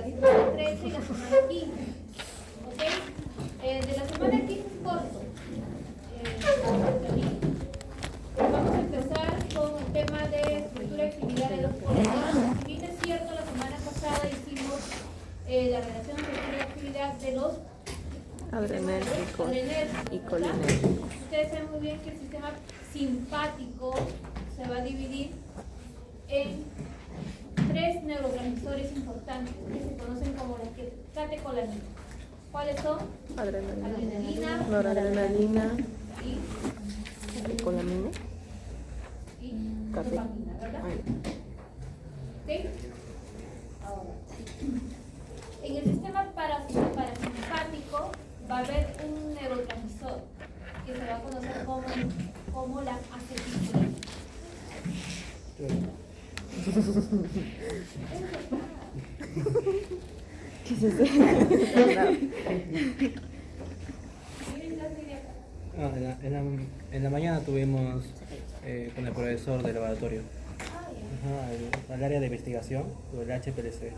semana 13 y la semana 15. ¿Ok? De la semana 15 es corto. Vamos a empezar con el tema de estructura y actividad de los polinomios. Si bien es cierto, la semana pasada hicimos la relación de estructura y actividad de los adrenérgicos y ¿verdad? colinérgicos. Ustedes saben muy bien que el sistema simpático se va a dividir en tres neurotransmisores importantes que se conocen como las catecolaminas. ¿Cuáles son? Adrenalina, Noradrenalina, y catecolamina. dopamina, ¿verdad? ¿Ok? Ahora, en el sistema parasimpático va a haber un neurotransmisor que se va a conocer como la acetilcolina. ¿Qué es eso? En la mañana tuvimos con el profesor del laboratorio. El área de investigación, el HPLC.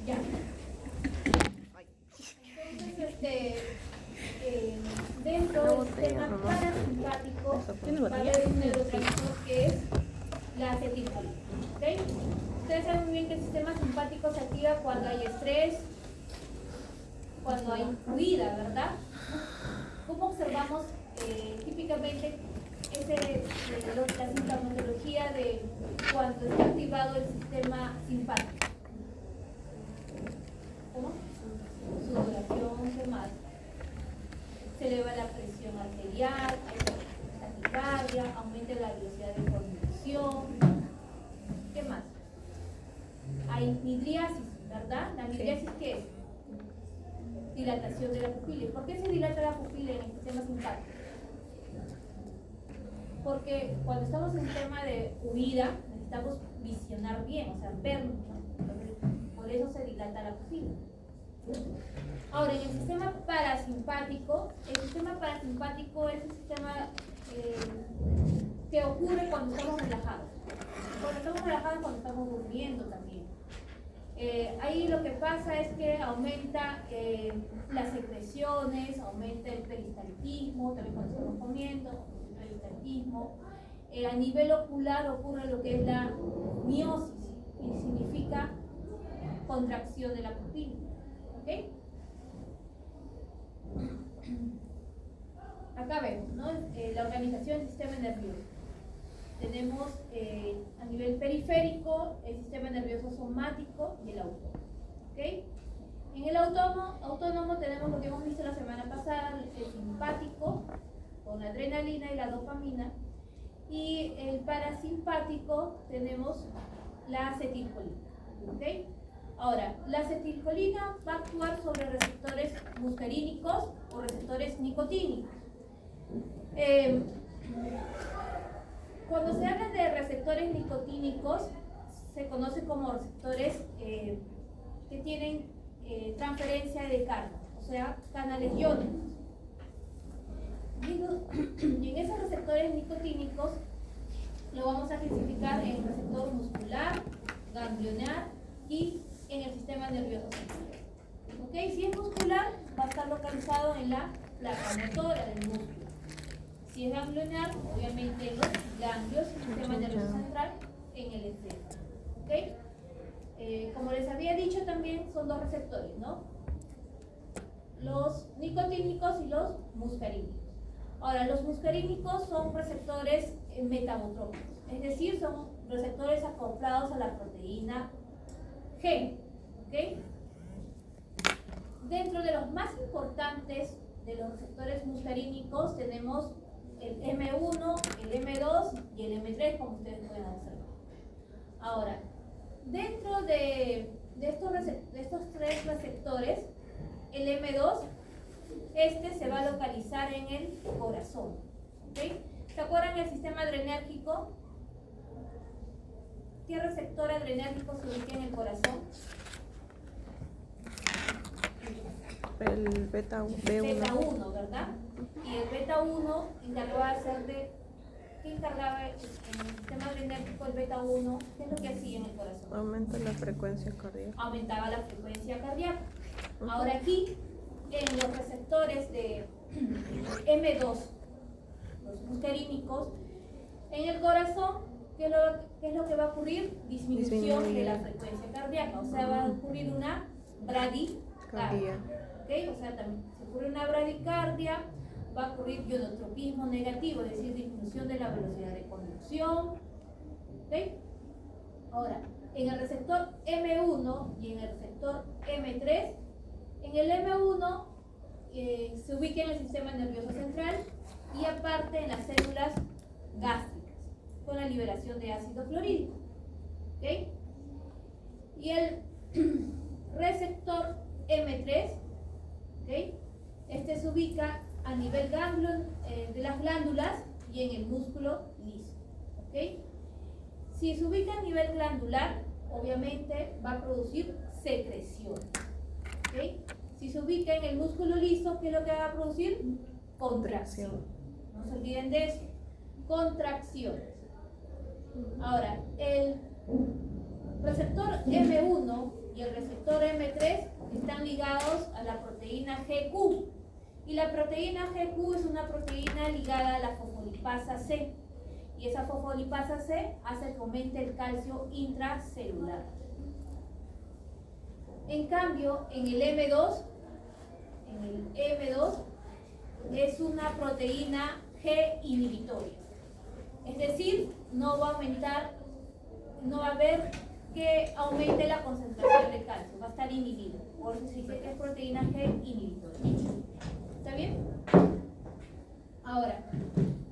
Ya. Entonces, dentro del sistema parasimpático va a haber un neurotransmisor que es la acetilcolina. ¿Okay? Ustedes saben muy bien que el sistema simpático se activa cuando hay estrés, cuando hay huida, ¿verdad? ¿Cómo observamos típicamente la sintomatología de cuando está activado el sistema simpático? ¿Cómo? Sudoración, ¿qué más? Se eleva la presión arterial, hay taquicardia, aumenta la velocidad de conducción. ¿Qué más? Hay midriasis, ¿verdad? ¿La midriasis qué es? Dilatación de la pupila. ¿Y por qué se dilata la pupila en el sistema simpático? Porque cuando estamos en tema de huida, necesitamos visionar bien, o sea, ver, ¿no? Por eso se dilata la pupila. Ahora, en el sistema parasimpático es el sistema que ocurre cuando estamos relajados. Cuando estamos relajados, cuando estamos durmiendo también. Ahí lo que pasa es que aumenta las secreciones, aumenta el peristaltismo, también cuando estamos comiendo, el peristaltismo. A nivel ocular ocurre lo que es la miosis, que significa contracción de la pupila. ¿Ok? Acá vemos, ¿no? La organización del sistema nervioso. Tenemos a nivel periférico el sistema nervioso somático y el autónomo. ¿Okay? En el autónomo tenemos lo que hemos visto la semana pasada, el simpático con la adrenalina y la dopamina, y el parasimpático tenemos la acetilcolina. ¿Okay? Ahora, la acetilcolina va a actuar sobre receptores muscarínicos o receptores nicotínicos. Cuando se habla de receptores nicotínicos, se conoce como receptores que tienen transferencia de carga, o sea, canales iónicos. Y en esos receptores nicotínicos lo vamos a clasificar en el receptor muscular, ganglionar y en el sistema nervioso central. ¿Ok? Si es muscular, va a estar localizado en la placa motora del músculo. Si es ganglionar, obviamente en los ganglios, sistema nervioso central, en el encéfalo. ¿Ok? Como les había dicho también, son dos receptores, ¿no? Los nicotínicos y los muscarínicos. Ahora, los muscarínicos son receptores metabotrópicos, es decir, son receptores acoplados a la proteína G. ¿Ok? Dentro de los más importantes de los receptores muscarínicos tenemos el M1, el M2 y el M3, como ustedes pueden observar. Ahora, dentro de estos tres receptores, el M2, se va a localizar en el corazón. ¿Okay? ¿Se acuerdan del sistema adrenérgico? ¿Qué receptor adrenérgico se ubica en el corazón? El beta B1. Beta 1, ¿verdad? Y el beta 1 encargado de hacer de ¿qué encargaba en el sistema adrenérgico el beta 1? ¿Qué es lo que hacía en el corazón? Aumenta la frecuencia cardíaca. Aumentaba la frecuencia cardíaca. Ahora aquí, en los receptores de M2, los muscarínicos, en el corazón, ¿qué es lo que va a ocurrir? Disminución de la frecuencia cardíaca, o sea, va a ocurrir una bradicardia. ¿Okay? O sea, también si ocurre una bradicardia, va a ocurrir ionotropismo negativo, es decir, disminución de la velocidad de conducción. ¿Okay? Ahora, en el receptor M1 y en el receptor M3, en el M1 se ubica en el sistema nervioso central y aparte en las células gástricas, con la liberación de ácido clorhídrico. ¿Okay? Y el receptor M3, ¿okay? Este se ubica a nivel de las glándulas y en el músculo liso. ¿Okay? Si se ubica a nivel glandular, obviamente va a producir secreción. ¿Okay? Si se ubica en el músculo liso, ¿qué es lo que va a producir? Contracción. No se olviden de eso. Contracción. Ahora, el receptor M1 y el receptor M3 están ligados a la proteína GQ. Y la proteína GQ es una proteína ligada a la fosfolipasa C. Y esa fosfolipasa C hace que aumente el calcio intracelular. En cambio, en el M2 es una proteína G inhibitoria. Es decir, no va a aumentar, no va a haber que aumente la concentración de calcio, va a estar inhibido. Por eso se dice que es proteína G inhibitoria. ¿Está bien? Ahora,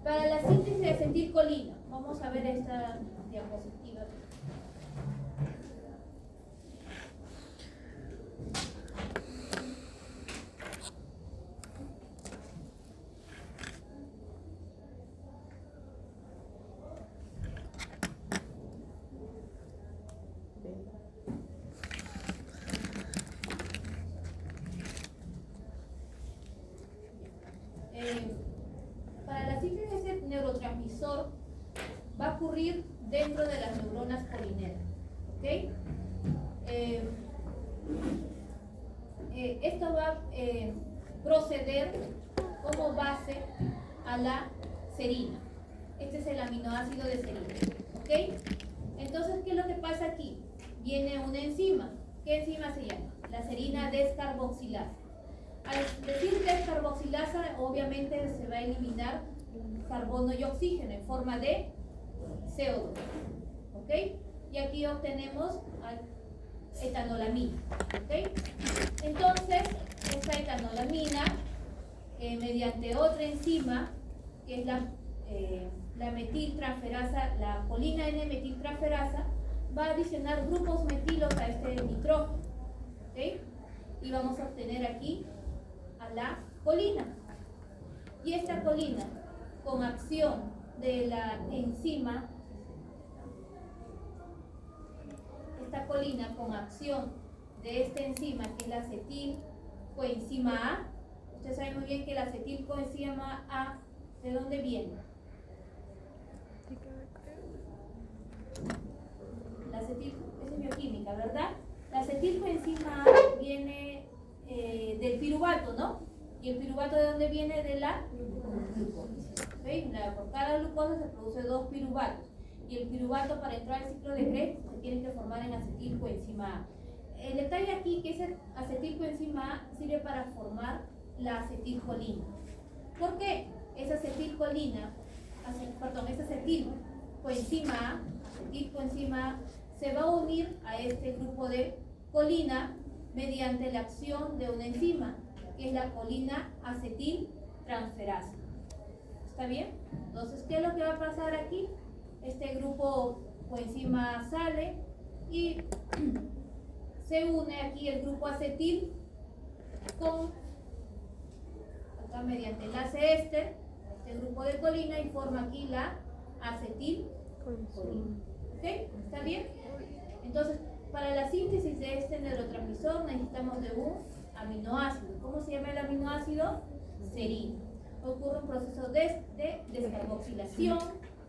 para la síntesis de acetilcolina, vamos a ver esta diapositiva. Para la síntesis de ese neurotransmisor va a ocurrir dentro de las neuronas colineras. ¿Okay? Esto va a proceder como base a la serina. Este es el aminoácido de serina. ¿Okay? Entonces, ¿qué es lo que pasa aquí? Viene una enzima. ¿Qué enzima se llama? La serina descarboxilasa. Al decir descarboxilasa, obviamente se va a eliminar carbono y oxígeno en forma de CO2. ¿Ok? Y aquí obtenemos etanolamina. ¿Ok? Entonces, esta etanolamina, mediante otra enzima, que es la metiltransferasa, la colina N-metiltransferasa, va a adicionar grupos metilos a este nitrógeno. ¿Ok? Y vamos a obtener aquí a la colina. Y esta colina, con acción de la enzima, esta colina con acción de esta enzima, que es la acetilcoenzima A, ustedes saben muy bien que la acetilcoenzima A, ¿de dónde viene? La esa es bioquímica, ¿verdad? La acetilcoenzima A viene del piruvato, ¿no? ¿Y el piruvato de dónde viene? De la glucosa. ¿Okay? Por cada glucosa se produce 2 piruvatos. Y el piruvato, para entrar al ciclo de Krebs, se tiene que formar en acetilcoenzima A. El detalle aquí que esa acetilcoenzima A sirve para formar la acetilcolina. ¿Por qué? Esa acetilcoenzima A se va a unir a este grupo de colina mediante la acción de una enzima, que es la colina acetiltransferasa. ¿Está bien? Entonces, ¿qué es lo que va a pasar aquí? Este grupo coenzima sale y se une aquí el grupo acetil con, acá mediante enlace este grupo de colina, y forma aquí la acetilcolina. ¿Ok? ¿Está bien? Entonces, para la síntesis de este neurotransmisor necesitamos de un aminoácido. ¿Cómo se llama el aminoácido? Serina. Ocurre un proceso de descarboxilación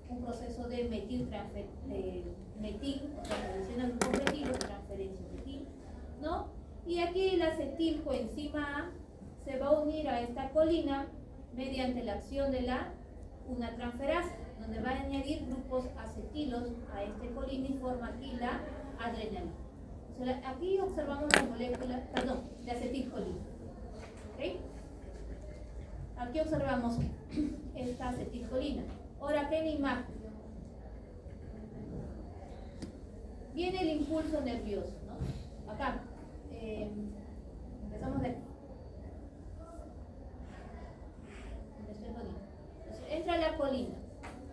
un proceso de metil, o sea, reducción al grupo metil o transferencia metil, ¿no? Y aquí la acetilcoenzima A se va a unir a esta colina mediante la acción de una transferasa, donde va a añadir grupos acetilos a este colina y forma aquí la adrenalina. O sea, aquí observamos la molécula, perdón, de acetilcolina. ¿Okay? Aquí observamos esta acetilcolina. Ahora, acá en la imagen viene el impulso nervioso, ¿no? Acá, empezamos de aquí. Entonces, entra la colina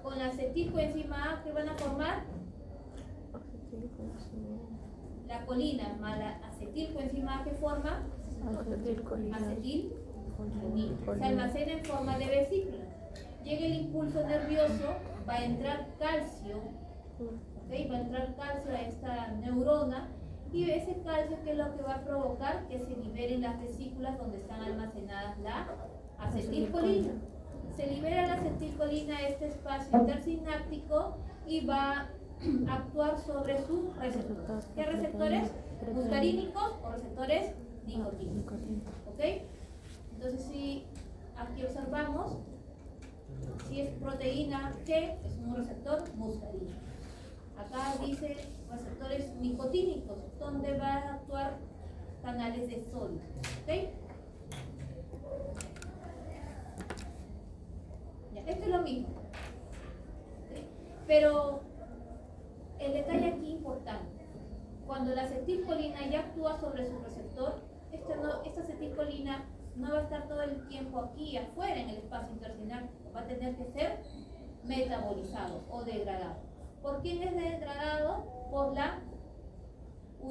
con la acetilcoenzima A, que van a formar la colina más la acetilcoenzima A, que forma acetilcolina. Se almacena en forma de vesícula. Llega el impulso nervioso, va a entrar calcio, ¿okay? Va a entrar calcio a esta neurona, y ese calcio, ¿qué es lo que va a provocar? Que se liberen las vesículas donde están almacenadas la acetilcolina. Se libera la acetilcolina a este espacio intersináptico y va a actuar sobre sus receptores. ¿Qué receptores? Muscarínicos o receptores nicotínicos. ¿Ok? Entonces, si aquí observamos, si es proteína G, es un receptor muscarínico. Acá dice receptores nicotínicos, donde va a actuar canales de sodio. ¿Ok? Ya, esto es lo mismo. ¿Okay? Pero el detalle aquí importante, cuando la acetilcolina ya actúa sobre su receptor, esta acetilcolina no va a estar todo el tiempo aquí afuera en el espacio intersináptico, va a tener que ser metabolizado o degradado. ¿Por quién es degradado? Por una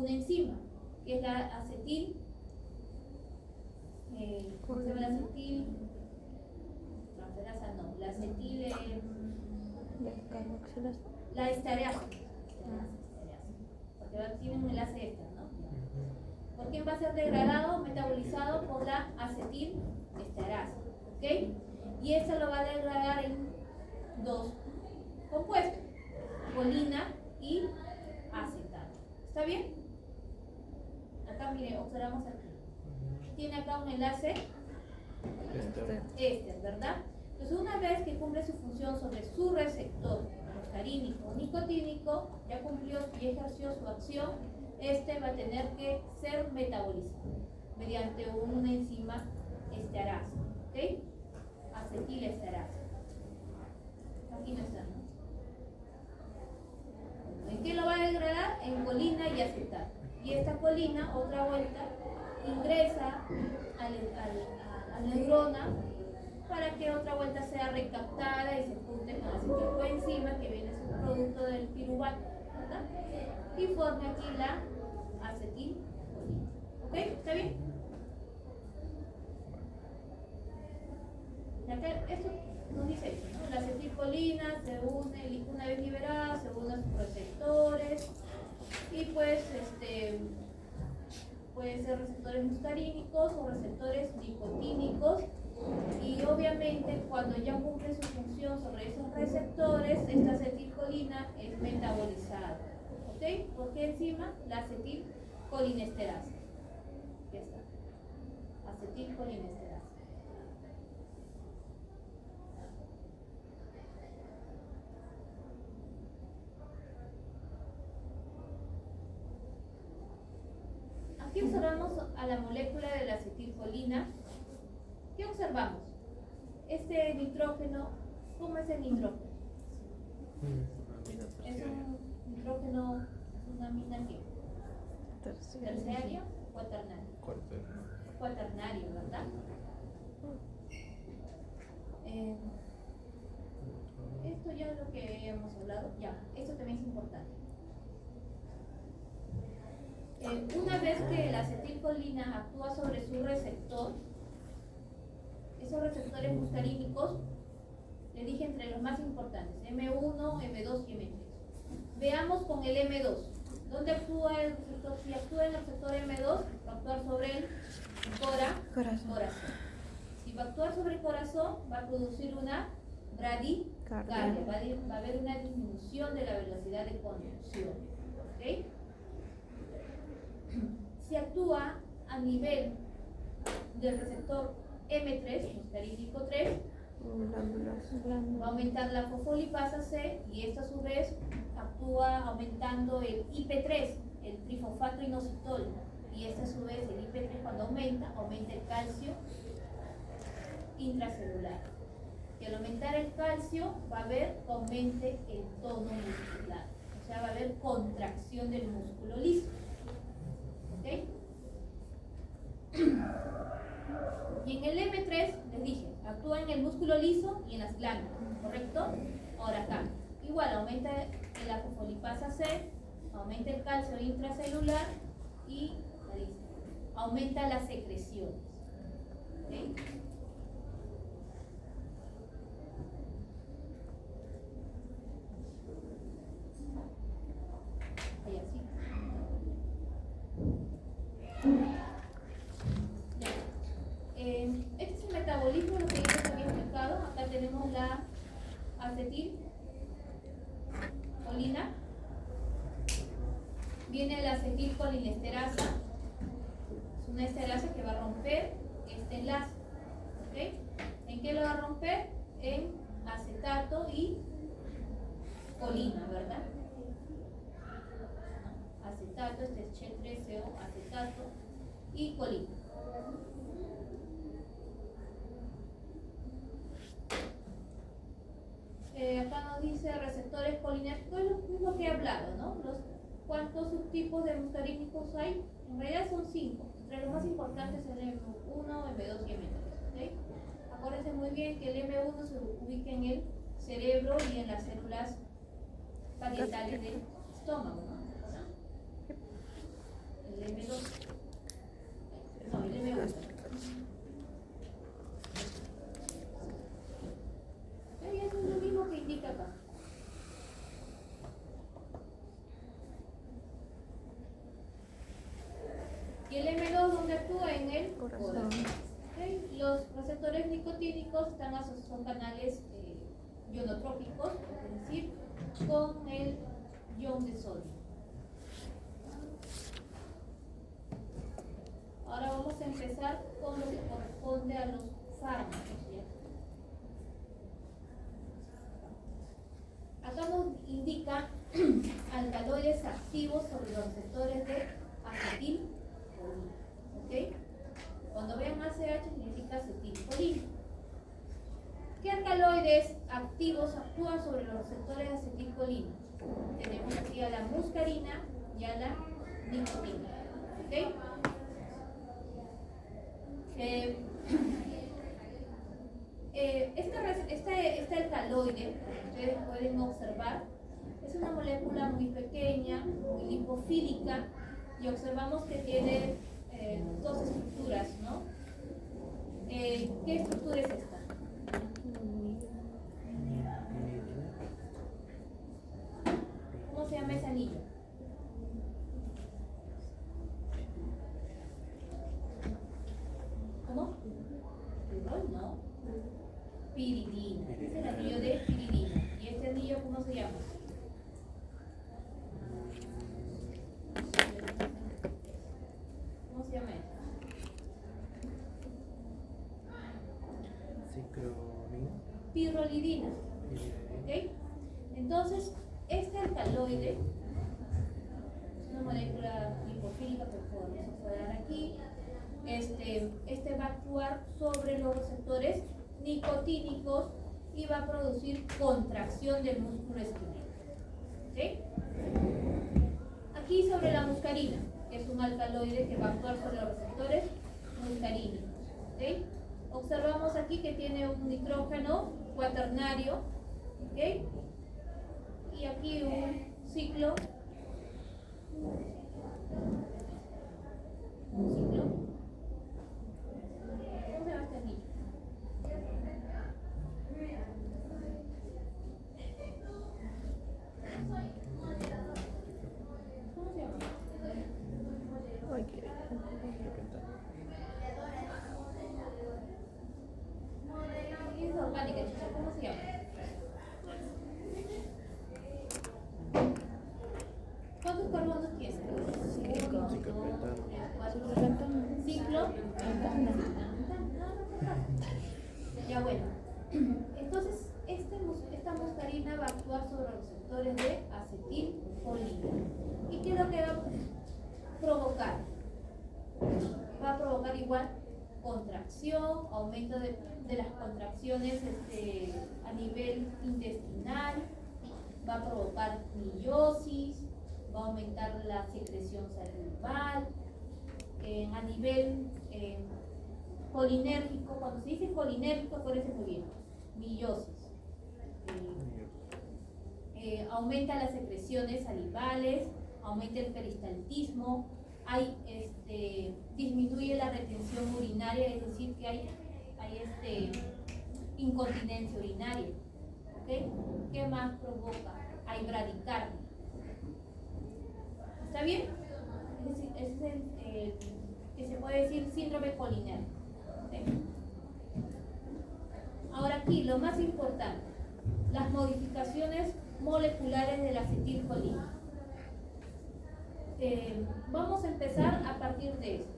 enzima, que es la acetil, ¿cómo se llama la acetil? Transferasa no, la acetil, la estearasa, porque tiene un enlace extra, ¿no? ¿Por quién va a ser degradado? Metabolizado por la acetilestearasa, ¿ok? Y esta lo va a degradar en dos compuestos, colina y acetato. ¿Está bien? Acá, mire, observamos aquí. Tiene acá un enlace ¿verdad? Entonces, una vez que cumple su función sobre su receptor muscarínico o nicotínico, ya cumplió y ejerció su acción, este va a tener que ser metabolizado mediante una enzima estearasa, ¿ok? Acetilestearasa. Aquí no está, ¿no? ¿En qué lo va a degradar? En colina y acetato. Y esta colina, otra vuelta, ingresa a la neurona para que otra vuelta sea recaptada y se junte con la acetilcoenzima, que viene a ser un producto del piruvato, ¿verdad? Y forme aquí la acetilcolina. ¿Ok? ¿Está bien? Acá, esto nos dice eso, ¿no? La acetilcolina se une, una vez liberada, se une a sus receptores y pues pueden ser receptores muscarínicos o receptores nicotínicos, y obviamente cuando ya cumple su función sobre esos receptores, esta acetilcolina es metabolizada. ¿Ok? ¿Por qué enzima? La acetilcolinesterasa. ¿Qué está? Acetilcolinesterasa. Aquí observamos a la molécula de la acetilcolina. ¿Qué observamos? Este nitrógeno, ¿cómo es el nitrógeno? Es un nitrógeno, una amina que terciario o cuaternario. Cuaternario, ¿verdad? Esto ya es lo que hemos hablado. Ya, esto también es importante. Una vez que la acetilcolina actúa sobre su receptor, esos receptores muscarínicos, le dije entre los más importantes, M1, M2 y M3. Veamos con el M2. ¿Dónde actúa el receptor? Si actúa en el receptor M2, va a actuar sobre el corazón. Si va a actuar sobre el corazón, va a producir una cardia. Va a haber una disminución de la velocidad de conducción. ¿Ok? Si actúa a nivel del receptor M3, muscarínico 3, va a aumentar la fosfolipasa C y esto a su vez actúa aumentando el IP3, el trifosfato inositol, y este a su vez el IP3 cuando aumenta el calcio intracelular. Y al aumentar el calcio va a haber que aumente el tono muscular, o sea va a haber contracción del músculo liso. ¿Ok? Y en el M3, les dije, actúa en el músculo liso y en las glándulas, ¿correcto? Ahora acá, igual aumenta la fosfolipasa C, aumenta el calcio intracelular y aumenta las secreciones. ¿Ok? Ahí así. Este es el metabolismo, lo que yo les había explicado. Acá tenemos la acetilcolina. Viene la acetilcolinesterasa. Es una esterasa que va a romper este enlace. ¿Okay? ¿En qué lo va a romper? En acetato y colina, ¿verdad? Acetato, este es Che3CO, acetato y colina. Acá nos dice receptores colinérgicos, es lo mismo que he hablado, ¿no? ¿Cuántos subtipos de muscarínicos hay? En realidad son 5. Entre los más importantes es el M1, M2 y M3. ¿Okay? Acuérdense muy bien que el M1 se ubica en el cerebro y en las células parietales del estómago, ¿no? El M2. No, el M1. Y eso es lo mismo que indica acá. Y el M2 donde actúa en el corazón. ¿Okay? Los receptores nicotínicos son canales ionotrópicos, es decir, con el ion de sodio. Ahora vamos a empezar con lo que corresponde a los fármacos. ¿Ya? Acá nos indica alcaloides activos sobre los receptores de acetilcolina. ¿Ok? Cuando vean ACH significa acetilcolina. ¿Qué alcaloides activos actúan sobre los receptores de acetilcolina? Tenemos aquí a la muscarina y a la nicotina. ¿Ok? Este alcaloide, ustedes pueden observar, es una molécula muy pequeña, muy lipofílica, y observamos que tiene dos estructuras, ¿no? ¿Qué estructura es esta? ¿Cómo se llama ese anillo? ¿Cómo? No. Piridina. Este es el anillo de piridina. ¿Y este anillo cómo se llama? ¿Cómo se llama esto? Ciclomina. Pirrolidina. ¿Ok? Entonces, este alcaloide es una molécula lipofílica que podemos observar aquí. Este va a actuar sobre los receptores nicotínicos y va a producir contracción del músculo esquelético. ¿Okay? Aquí sobre la muscarina, que es un alcaloide que va a actuar sobre los receptores muscarínicos. ¿Okay? Observamos aquí que tiene un nitrógeno cuaternario. ¿Okay? Y aquí un ciclo. ¿Cómo se llama este anillo? ¿Cómo se llama? Es orgánica, chica. ¿Cómo se llama? actuar sobre los receptores de acetilcolina. ¿Y qué es lo que va a provocar? Va a provocar igual contracción, aumento de las contracciones a nivel intestinal, va a provocar meiosis, va a aumentar la secreción salival, a nivel colinérgico. Cuando se dice colinérgico, acuérdense muy bien, meiosis. Aumenta las secreciones salivales, aumenta el peristaltismo, disminuye la retención urinaria, es decir, que hay incontinencia urinaria. ¿Okay? ¿Qué más provoca? Hay bradicardia. ¿Está bien? Ese es el que se puede decir síndrome colinérgico. ¿Okay? Ahora aquí, lo más importante, las modificaciones moleculares de la acetilcolina. Vamos a empezar a partir de esto.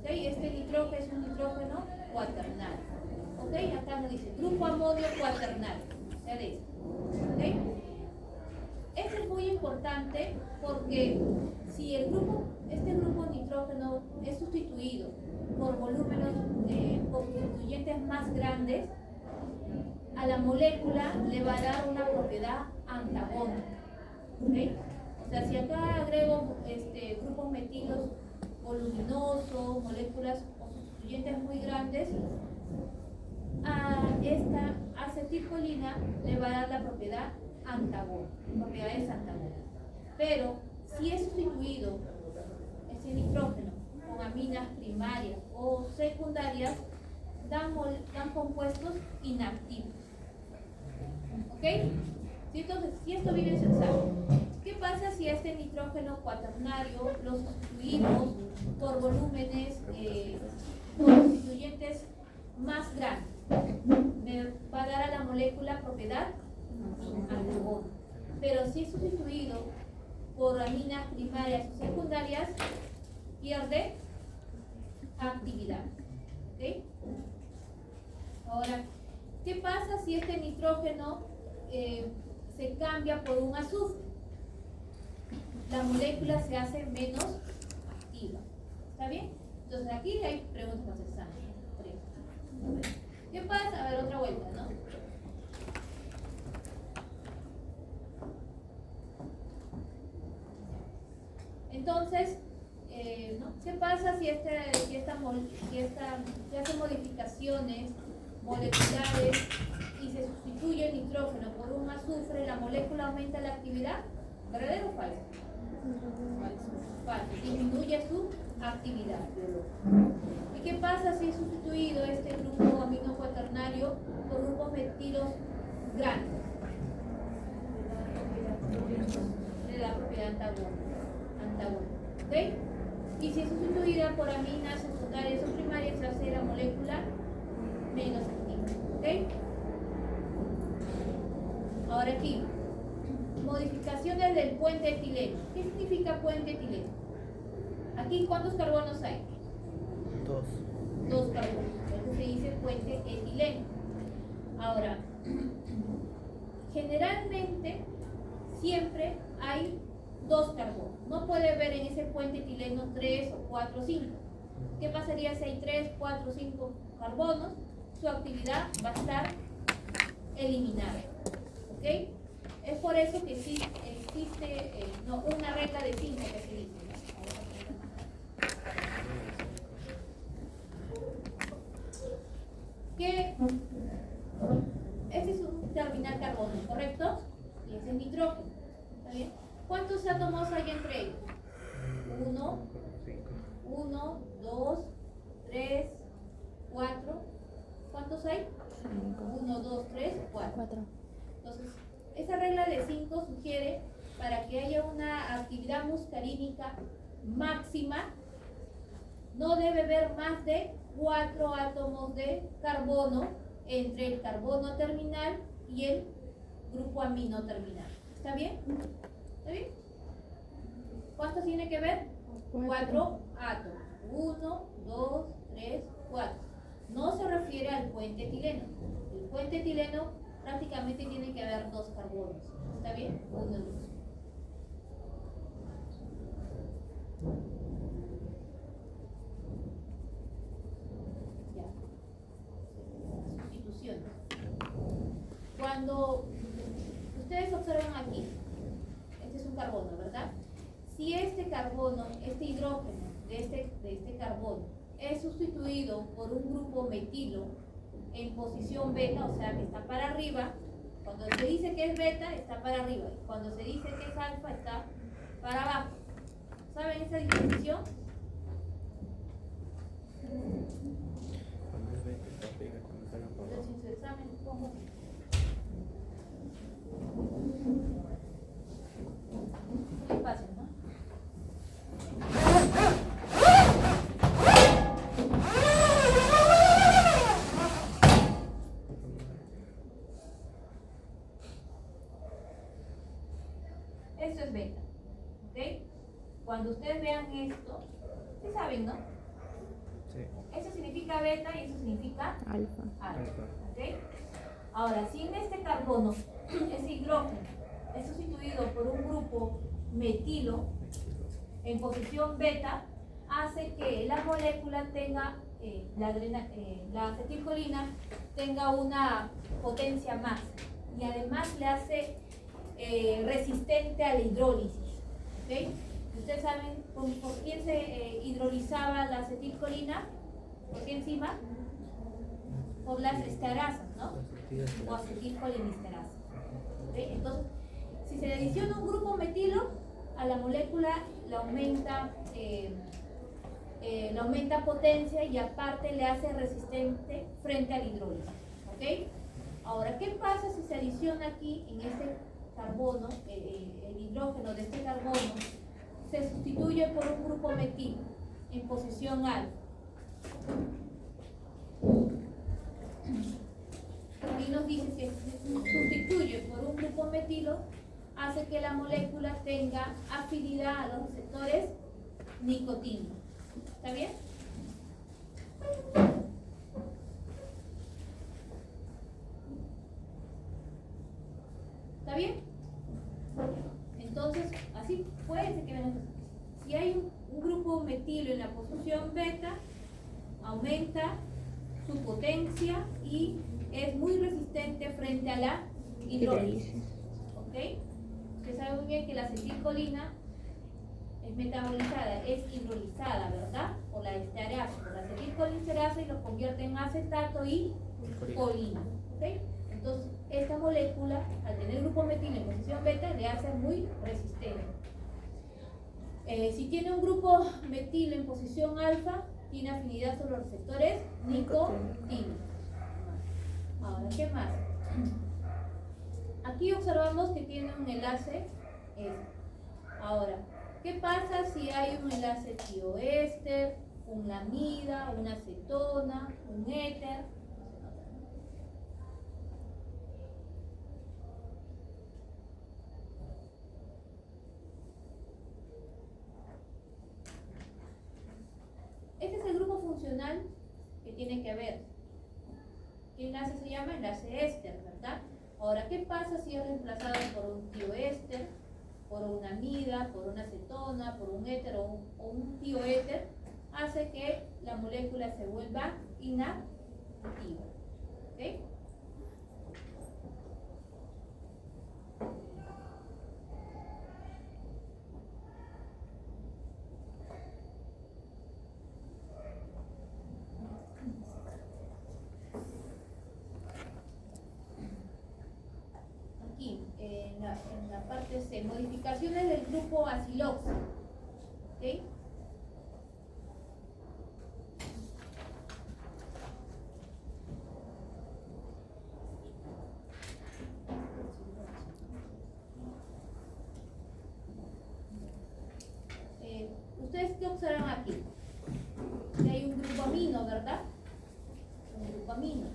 ¿Okay? Este nitrógeno es un nitrógeno cuaternal. ¿Okay? Acá nos dice grupo amonio cuaternal. ¿Okay? Esto es muy importante porque si este grupo nitrógeno es sustituido por volúmenes constituyentes más grandes, a la molécula le va a dar una propiedad antagónica. ¿Okay? O sea, si acá agrego grupos metilos voluminosos, moléculas o sustituyentes muy grandes, a esta acetilcolina le va a dar la propiedad antagónica, propiedades antagónicas. Pero si es sustituido ese nitrógeno con aminas primarias o secundarias, dan compuestos inactivos. ¿Ok? Entonces, si esto viene a ser, ¿qué pasa si este nitrógeno cuaternario lo sustituimos por volúmenes constituyentes más grandes? Me va a dar a la molécula propiedad antagónica. Pero si es sustituido por aminas primarias o secundarias, pierde actividad. ¿Okay? Ahora, ¿qué pasa si este nitrógeno se cambia por un azufre? La molécula se hace menos activa. ¿Está bien? Entonces aquí hay preguntas más exámenes. ¿Qué pasa? A ver, otra vuelta, ¿no? Entonces, ¿qué pasa si se hacen modificaciones moleculares y se sustituye el nitrógeno por un azufre? ¿La molécula aumenta la actividad? ¿Verdadero o falso? Falso. Disminuye su actividad. ¿Y qué pasa si es sustituido este grupo amino cuaternario por grupos metilos grandes? Le da propiedad antagónica. ¿Okay? Y si es sustituida por aminas secundarias o primarias, se hace la molécula menos activa. ¿Okay? Ahora aquí, modificaciones del puente etileno. ¿Qué significa puente etileno? Aquí, ¿cuántos carbonos hay? Dos carbonos. Entonces se dice puente etileno. Ahora, generalmente siempre hay 2 carbonos. No puede haber en ese puente etileno 3 o 4 o 5. ¿Qué pasaría si hay 3, 4 o 5 carbonos? Su actividad va a estar eliminada. ¿Ok? Es por eso que sí existe una regla de 5 que se dice. Que este es un terminal carbono, ¿correcto? Y ese es nitrógeno. ¿Está bien? ¿Cuántos átomos hay entre ellos? 1, 2, 3, 4. ¿Cuántos hay? 1, 2, 3, 4. Entonces, esa regla de 5 sugiere para que haya una actividad muscarínica máxima, no debe haber más de 4 átomos de carbono entre el carbono terminal y el grupo amino terminal. ¿Está bien? ¿Está bien? ¿Cuántos tiene que ver? 4 átomos. 1, 2, 3, 4. No se refiere al puente etileno. El puente etileno prácticamente tiene que haber 2 carbonos. ¿Está bien? 1 y 2. Ya. Sustitución. Cuando ustedes observan aquí, este es un carbono, ¿verdad? Si este carbono, este hidrógeno de este carbono es sustituido por un grupo metilo en posición beta, o sea que está para arriba, cuando se dice que es beta, está para arriba, y cuando se dice que es alfa, está para abajo. ¿Saben esa distinción? Cuando es beta, está pega, cuando sale por Entonces, abajo. en su examen, pongo. Muy fácil, ¿no? Esto es beta, ¿ok? Cuando ustedes vean esto, ¿sí saben, no? Sí. Eso significa beta y eso significa Alfa. alfa, ¿ok? Ahora, si en este carbono, ese hidrógeno, es sustituido por un grupo metilo en posición beta, hace que la molécula tenga, la acetilcolina tenga una potencia más y además le hace resistente a la hidrólisis. ¿Okay? Ustedes saben por quién se hidrolizaba la acetilcolina, por qué enzima, por las esterasas, ¿no? O acetilcolinesterasa. ¿Okay? Entonces, si se le adiciona un grupo metilo, a la molécula le aumenta potencia y aparte le hace resistente frente a la hidrólisis. ¿Ok? Ahora, ¿qué pasa si se adiciona aquí en este carbono, el hidrógeno de este carbono, se sustituye por un grupo metilo en posición alfa? Aquí nos dice que se sustituye por un grupo metilo, hace que la molécula tenga afinidad a los receptores nicotínicos. ¿Está bien? ¿Está bien? Entonces, así puede ser que vean. Si hay un grupo metilo en la posición beta, aumenta su potencia y es muy resistente frente a la hidrólisis. ¿Ok? Ustedes saben muy bien que la acetilcolina es metabolizada, es hidrolizada, ¿verdad? Por la estearasa, por la acetilcolinesterasa y lo convierte en acetato y colina. ¿Ok? Entonces, esta molécula, al tener grupo metilo en posición beta, le hace muy resistente. Si tiene un grupo metilo en posición alfa, tiene afinidad sobre los receptores nicotínicos. Ahora, ¿qué más? Aquí observamos que tiene un enlace S. Ahora, ¿qué pasa si hay un enlace tioéster, una amida, una acetona, un éter? Este es el grupo funcional que tiene que ver. ¿Qué enlace se llama? Enlace éster, ¿verdad? Ahora, ¿qué pasa si es reemplazado por un tioéster, por una amida, por una acetona, por un éter o un tioéter? Hace que la molécula se vuelva inactiva. ¿Ok? Aquí, en la parte C, modificaciones del grupo aciloxi. ¿Ok? ¿Ustedes qué observan aquí? Que hay un grupo amino, ¿verdad? Un grupo amino.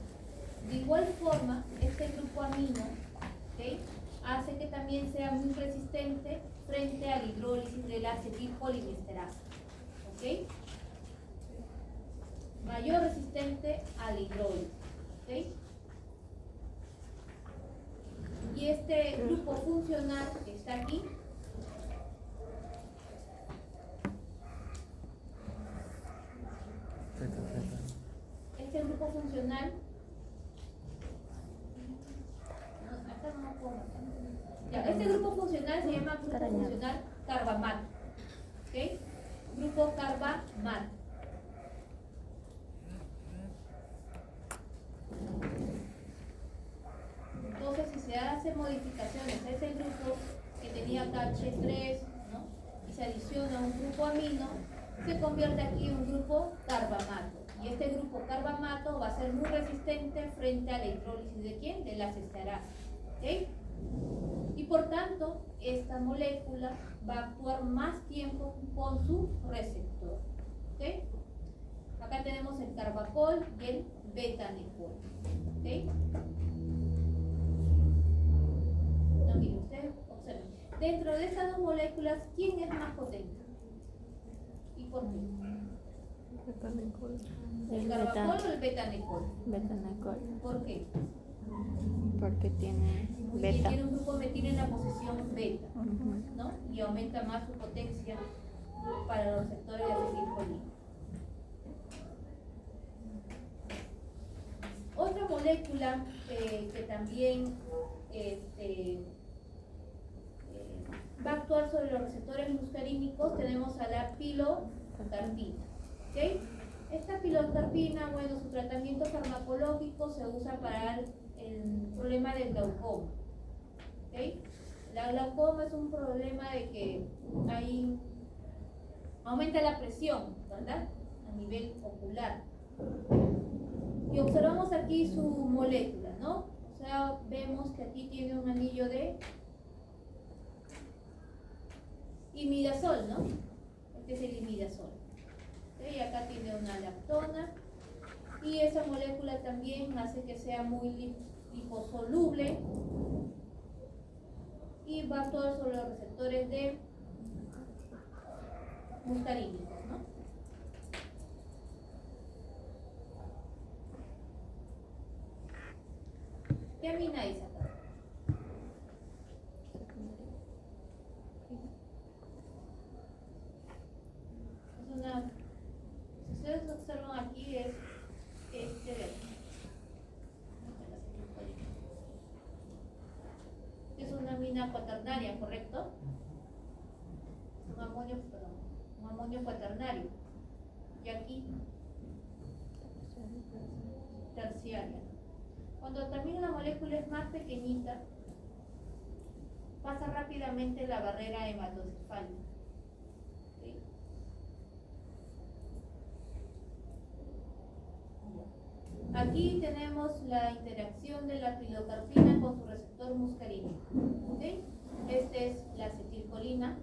De igual forma, este grupo amino, ¿okay?, hace que también sea muy resistente frente a la hidrólisis de la acetilcolinesterasa. ¿Ok? Mayor resistente a la hidrólisis. ¿Ok? Y este grupo funcional que está aquí este grupo funcional acá no lo pongo. Ya, este grupo funcional se llama grupo funcional carbamato. ¿Ok? Grupo carbamato. Entonces, si se hacen modificaciones a ese grupo que tenía KH3, ¿no? Y se adiciona un grupo amino, se convierte aquí en un grupo carbamato. Y este grupo carbamato va a ser muy resistente frente a la hidrólisis de ¿quién? De la esterasa. ¿Ok? Y por tanto, esta molécula va a actuar más tiempo con su receptor. ¿Ok? Acá tenemos el carbacol y el betanecol. ¿Ok? No, miren, ustedes observen. Dentro de estas dos moléculas, ¿quién es más potente? ¿Y por qué? Betanecol. ¿El carbacol o el betanecol? Betanecol. ¿Por qué? Porque tiene Muy bien, beta. tiene un grupo metil en la posición beta, ¿no? Y aumenta más su potencia para los receptores de acetilcolina. Otra molécula que también va a actuar sobre los receptores muscarínicos, tenemos a la pilocarpina. ¿Ok? Esta pilocarpina, bueno, su tratamiento farmacológico se usa para el problema del glaucoma. ¿Ok? La glaucoma es un problema de que aumenta la presión, ¿verdad? A nivel ocular. Y observamos aquí su molécula, ¿no? O sea, vemos que aquí tiene un anillo de imidazol, ¿no? Este es el imidazol. ¿Okay? Y acá tiene una lactona. Y esa molécula también hace que sea muy liposoluble y va a actuar sobre los receptores de muscarínicos, ¿no? ¿Qué amina es acá? Es una, si ustedes observan aquí, es este de aquí. Es una amina cuaternaria, ¿correcto? Un amonio cuaternario. Y aquí, terciaria. Cuando también la molécula es más pequeñita, pasa rápidamente la barrera hematocefálica. ¿Sí? Aquí tenemos la interacción de la pilocarpina con su receptor muscarínico. ¿Okay? Este es la acetilcolina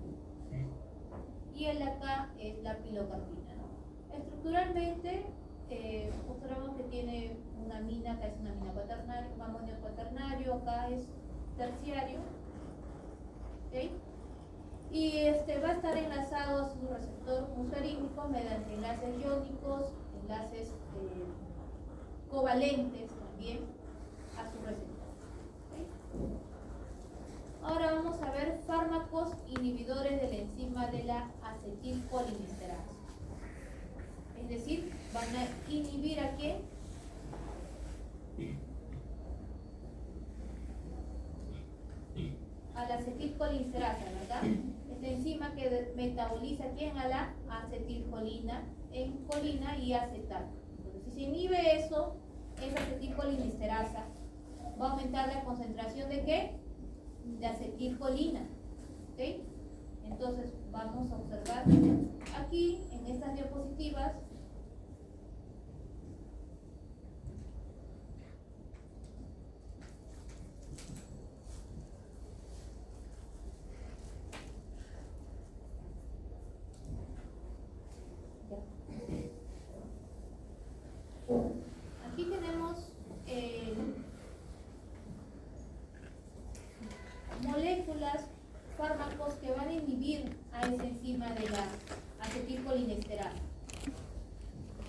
y el de acá es la pilocarpina, ¿no? Estructuralmente observamos que tiene una amina, acá es una amina cuaternaria, un amonio cuaternario, acá es terciario. ¿Okay? Y va a estar enlazado a su receptor muscarínico mediante enlaces iónicos, enlaces covalentes también a su receptor. ¿Okay? Ahora vamos a ver fármacos inhibidores de la enzima de la acetilcolinesterasa. Es decir, van a inhibir a qué? A la acetilcolinesterasa, ¿verdad? Esta enzima que metaboliza ¿quién? A la acetilcolina en colina y acetato. Entonces, si se inhibe eso, esa acetilcolinesterasa va a aumentar la concentración de ¿qué? De acetilcolina. ¿Ok? Entonces vamos a observar aquí en estas diapositivas aquí tenemos moléculas, fármacos que van a inhibir a esa enzima de la acetilcolinesterasa.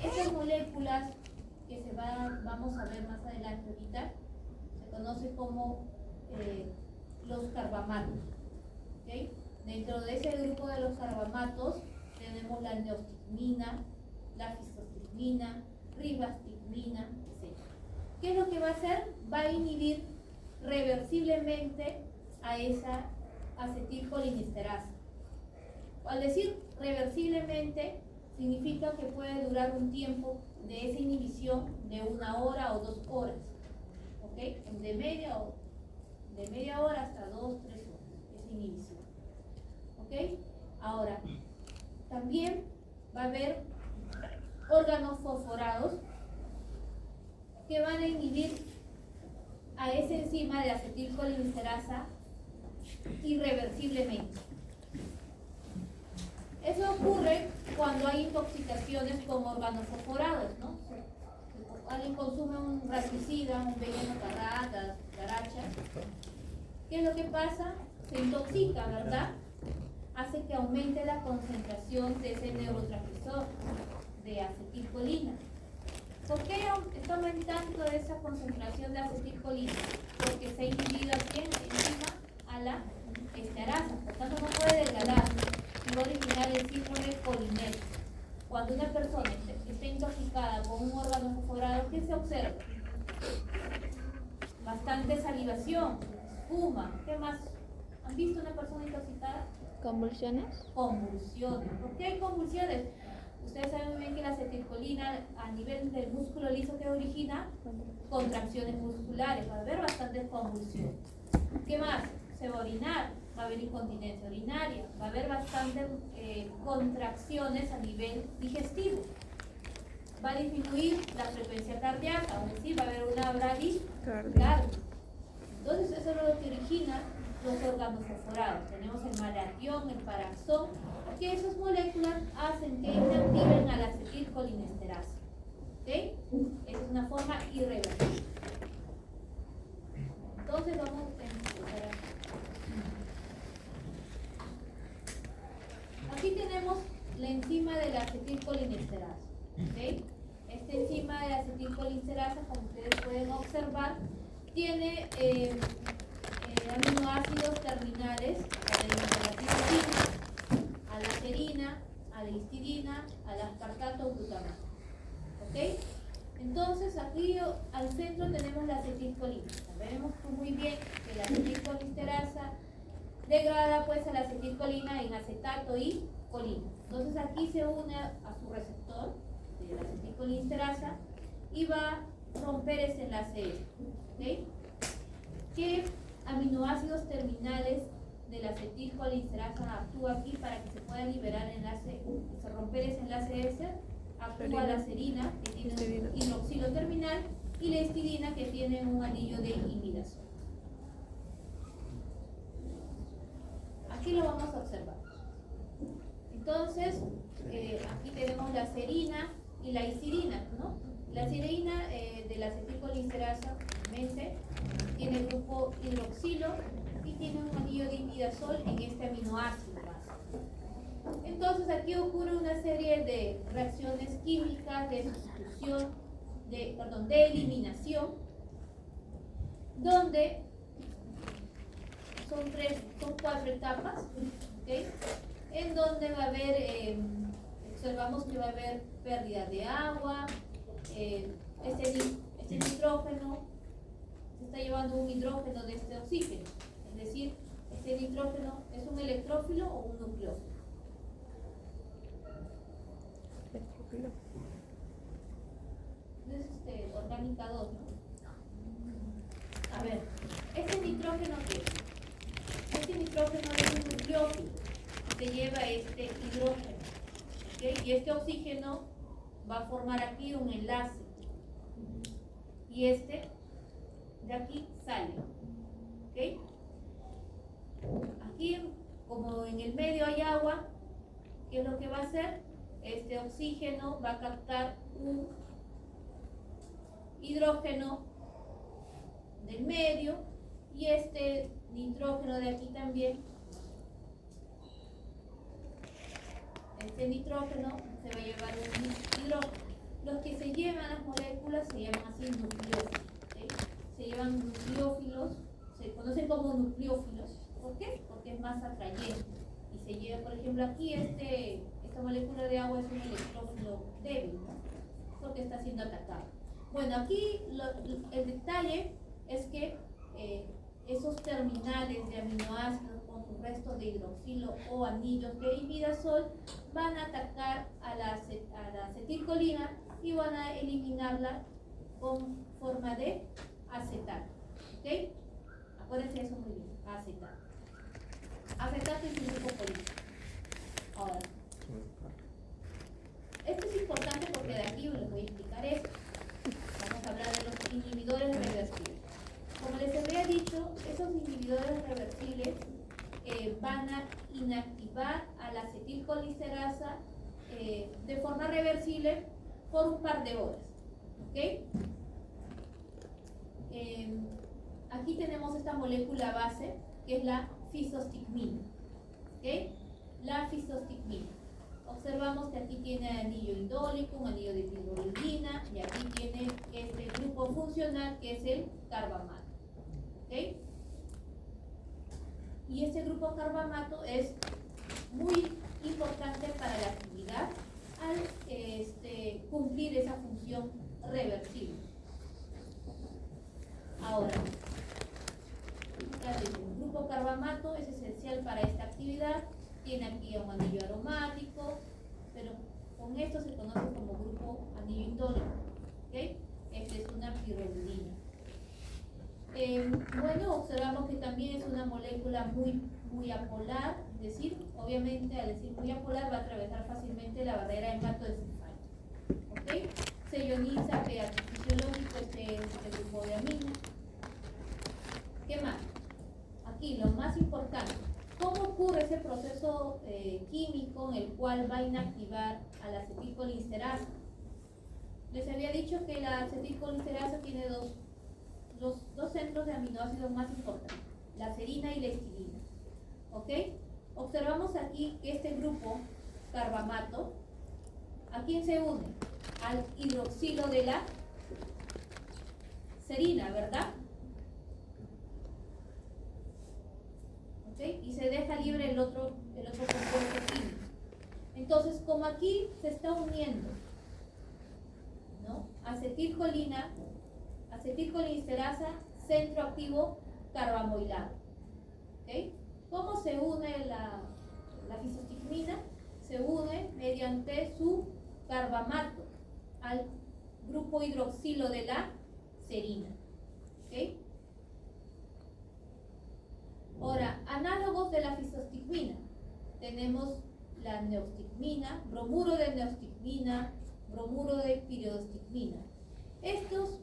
Estas moléculas que vamos a ver más adelante ahorita, se conoce como los carbamatos. ¿Okay? Dentro de ese grupo de los carbamatos tenemos la neostigmina, la fisostigmina, ribastigmina, etc. ¿Qué es lo que va a hacer? Va a inhibir reversiblemente a esa acetilcolinesterasa. Al decir reversiblemente, significa que puede durar un tiempo de esa inhibición de 1 hora o 2 horas. ¿Ok? De media hora hasta 2, 3 horas, esa inhibición. ¿Ok? Ahora, también va a haber órganos fosforados que van a inhibir a esa enzima de acetilcolinesterasa irreversiblemente. Eso ocurre cuando hay intoxicaciones con órganos fosforados, ¿no? Alguien consume un raticida, un veneno para ratas, cucarachas. ¿Qué es lo que pasa? Se intoxica, ¿verdad? Hace que aumente la concentración de ese neurotransmisor de acetilcolina. ¿Por qué está aumentando esa concentración de acetilcolina? Porque se ha inhibido aquí encima a la esterasa, por tanto no puede degradar y va a originar el síndrome colinético. Cuando una persona está intoxicada con un órgano fosforado, ¿qué se observa? Bastante salivación, espuma. ¿Qué más? ¿Han visto una persona intoxicada? ¿Convulsiones? Convulsiones. ¿Por qué hay convulsiones? Ustedes saben muy bien que la acetilcolina a nivel del músculo liso que origina contracciones musculares, va a haber bastantes convulsiones. ¿Qué más? Se va a orinar, va a haber incontinencia urinaria, va a haber bastantes contracciones a nivel digestivo. Va a disminuir la frecuencia cardíaca, es decir, va a haber una bradicardia. Entonces eso es lo que origina los órganos fosforados. Tenemos el malatión, el paraxón, que esas moléculas hacen que inactiven a la acetilcolinesterasa. ¿Ok? Esa es una forma irreversible. Entonces vamos a empezar aquí tenemos la enzima de la acetilcolinesterasa. ¿Okay? Esta enzima de la acetilcolinesterasa, como ustedes pueden observar, tiene aminoácidos terminales a la tirosina, a la serina, a la histidina, al aspartato glutamato. ¿Ok? Entonces aquí al centro tenemos la acetilcolina. Vemos muy bien que la acetilcolinesterasa degrada pues a la acetilcolina en acetato y colina. Entonces aquí se une a su receptor de la acetilcolinesterasa y va a romper ese enlace. ¿Okay? ¿Qué aminoácidos terminales de la acetilcolinesterasa actúa aquí para que se pueda liberar el enlace, se romper ese enlace S? Actúa la serina, que tiene un hidroxilo terminal, y la histidina, que tiene un anillo de imidazol. Aquí lo vamos a observar. Entonces, aquí tenemos la serina y la histidina, ¿no? La serina de la acetilcolinesterasa tiene el grupo hidroxilo y tiene un anillo de imidazol en este aminoácido base. Entonces aquí ocurre una serie de reacciones químicas de sustitución, de eliminación, donde son 4 etapas, ¿okay? En donde va a haber, observamos que va a haber pérdida de agua, este nitrógeno se está llevando un hidrógeno de este oxígeno, es decir, este nitrógeno es un electrófilo o un nucleófilo. Es orgánica 2, ¿no? A ver, ¿este nitrógeno qué es? Este nitrógeno es un nucleófilo que lleva este hidrógeno, ¿okay? Y este oxígeno va a formar aquí un enlace y este de aquí sale, ¿ok? Aquí, como en el medio hay agua, ¿qué es lo que va a hacer? Este oxígeno va a captar un hidrógeno del medio y este nitrógeno de aquí también. Este nitrógeno se va a llevar un hidrógeno. Los que se llevan las moléculas se llaman así nucleófilos. ¿Okay? Se llevan nucleófilos, se conocen como nucleófilos. ¿Por qué? Porque es más atrayente. Y se lleva, por ejemplo, aquí esta molécula de agua es un electrófilo débil, ¿no? Porque está siendo atacado. Bueno, aquí el detalle es que esos terminales de aminoácidos con sus restos de hidroxilo o anillos de imidazol van a atacar a la acetilcolina y van a eliminarla con forma de acetato. ¿Ok? Acuérdense de eso muy bien, acetato. Acetato es un grupo polímero. Ahora, esto es importante porque de aquí les voy a explicar esto. Vamos a hablar de los inhibidores reversibles. Como les había dicho, esos inhibidores reversibles van a inactivar a la acetilcolisterasa de forma reversible por un par de horas. ¿Ok? Aquí tenemos esta molécula base que es la fisostigmina. ¿Ok? La fisostigmina. Observamos que aquí tiene anillo indólico, un anillo de pirrolidina y aquí tiene este grupo funcional que es el carbamato. ¿Ok? Y este grupo carbamato es muy importante para la actividad al cumplir esa función reversible. Ahora, el grupo carbamato es esencial para esta actividad. Tiene aquí un anillo aromático, pero con esto se conoce como grupo anillo indólico. ¿Okay? Esta es una pirrolidina. Bueno, observamos que también es una molécula muy apolar, es decir, obviamente al decir muy apolar va a atravesar fácilmente la barrera hematoencefálica. ¿Okay? Se ioniza pH fisiológico este grupo de aminas. ¿Qué más? Aquí lo más importante. ¿Cómo ocurre ese proceso químico en el cual va a inactivar a la acetilcolisterasa? Les había dicho que la acetilcolisterasa tiene dos centros de aminoácidos más importantes, la serina y la histidina. ¿Ok? Observamos aquí que este grupo carbamato, ¿a quién se une? Al hidroxilo de la serina, ¿verdad? ¿Okay? Y se deja libre el otro compuesto químico. Entonces, como aquí se está uniendo, ¿no? Acetilcolisterasa, centro activo carbamoilado. ¿Okay? ¿Cómo se une la fisostigmina? Se une mediante su carbamato al grupo hidroxilo de la serina. ¿Okay? Ahora, análogos de la fisostigmina, tenemos la neostigmina, bromuro de neostigmina, bromuro de piridostigmina. Estos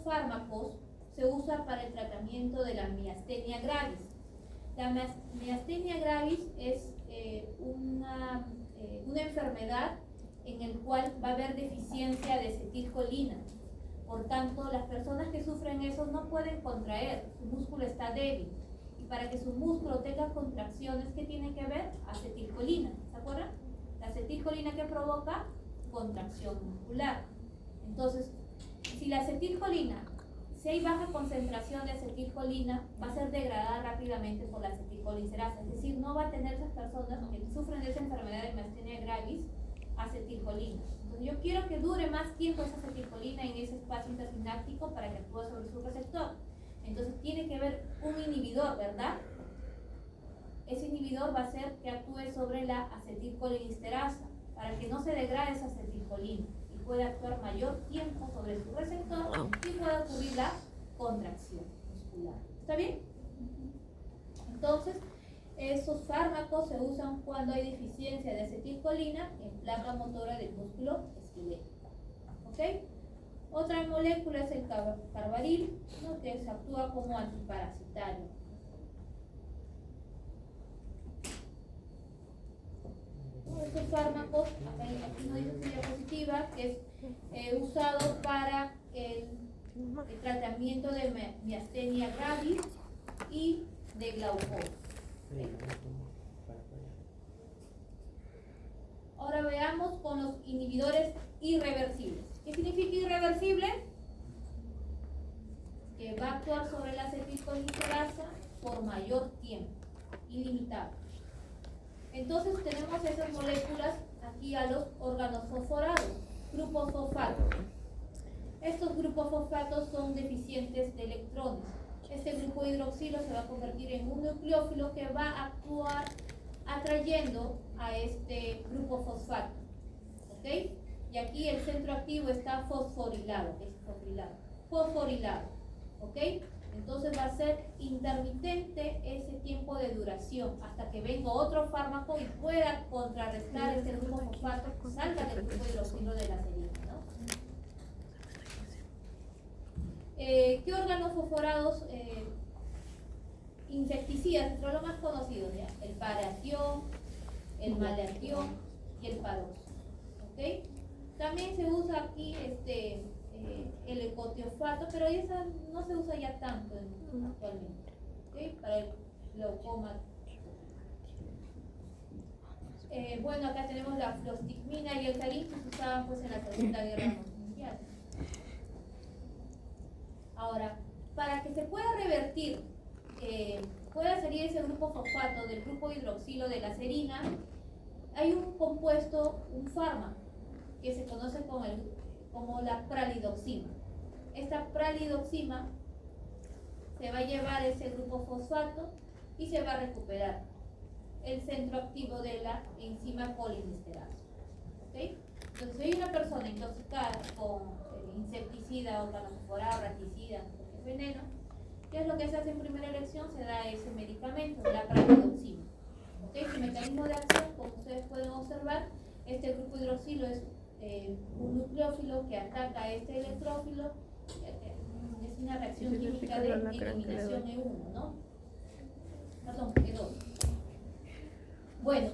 fármacos se usan para el tratamiento de la miastenia gravis. La miastenia gravis es una enfermedad en la cual va a haber deficiencia de acetilcolina. Por tanto, las personas que sufren eso no pueden contraer, su músculo está débil. Y para que su músculo tenga contracciones, ¿qué tiene que haber? Acetilcolina, ¿se acuerdan? La acetilcolina que provoca contracción muscular. Entonces, si la acetilcolina, si hay baja concentración de acetilcolina, va a ser degradada rápidamente por la acetilcolisterasa. Es decir, no va a tener esas personas que sufren de esa enfermedad de miastenia gravis acetilcolina. Entonces, yo quiero que dure más tiempo esa acetilcolina en ese espacio intersináptico para que actúe sobre su receptor. Entonces tiene que haber un inhibidor, ¿verdad? Ese inhibidor va a hacer que actúe sobre la acetilcolisterasa para que no se degrade esa acetilcolina y pueda actuar mayor tiempo sobre su receptor y pueda ocurrir la contracción muscular. ¿Está bien? Entonces, esos fármacos se usan cuando hay deficiencia de acetilcolina en placa motora del músculo esquelético. ¿Ok? Otra molécula es el carbaril, ¿no? Que se actúa como antiparasitario. Estos fármacos, aquí no dice su diapositiva, que es usado para el tratamiento de miastenia gravis y de glaucoma. Ahora veamos con los inhibidores irreversibles. ¿Qué significa irreversible? Que va a actuar sobre la acetilcolina mayor tiempo, ilimitado. Entonces tenemos esas moléculas aquí a los órganos fosforados, grupos fosfatos. Estos grupos fosfatos son deficientes de electrones. Este grupo hidroxilo se va a convertir en un nucleófilo que va a actuar atrayendo a este grupo fosfato. ¿Ok? Y aquí el centro activo está fosforilado. Fosforilado. ¿Ok? Entonces va a ser intermitente ese tiempo de duración hasta que venga otro fármaco y pueda contrarrestar ese grupo fosfato que salga del grupo hidroxilo de la serina, ¿no? ¿Qué órganos fosforados insecticidas? Entre los más conocidos, ¿ya? El paratión, el malatión y el parós. ¿Ok? También se usa aquí el ecotiofato, pero esa no se usa ya tanto actualmente. ¿Okay? Para el glaucoma. Bueno, acá tenemos la flostigmina y el sarin que se usaban pues en la Segunda Guerra Mundial. Ahora, para que se pueda revertir, pueda salir ese grupo fosfato del grupo hidroxilo de la serina, hay un compuesto, un fármaco, que se conoce como la pralidoxima. Esta pralidoxima se va a llevar ese grupo fosfato y se va a recuperar el centro activo de la enzima colinesterasa. ¿Okay? Entonces, si hay una persona intoxicada con insecticida, organofosforado, raticida, veneno, ¿qué es lo que se hace en primera elección? Se da ese medicamento, la pralidoxima. ¿Okay? Su mecanismo de acción, como ustedes pueden observar, este grupo hidroxilo es un nucleófilo que ataca a este electrófilo. Es una reacción química de eliminación E1, ¿no? Perdón, E2. Bueno.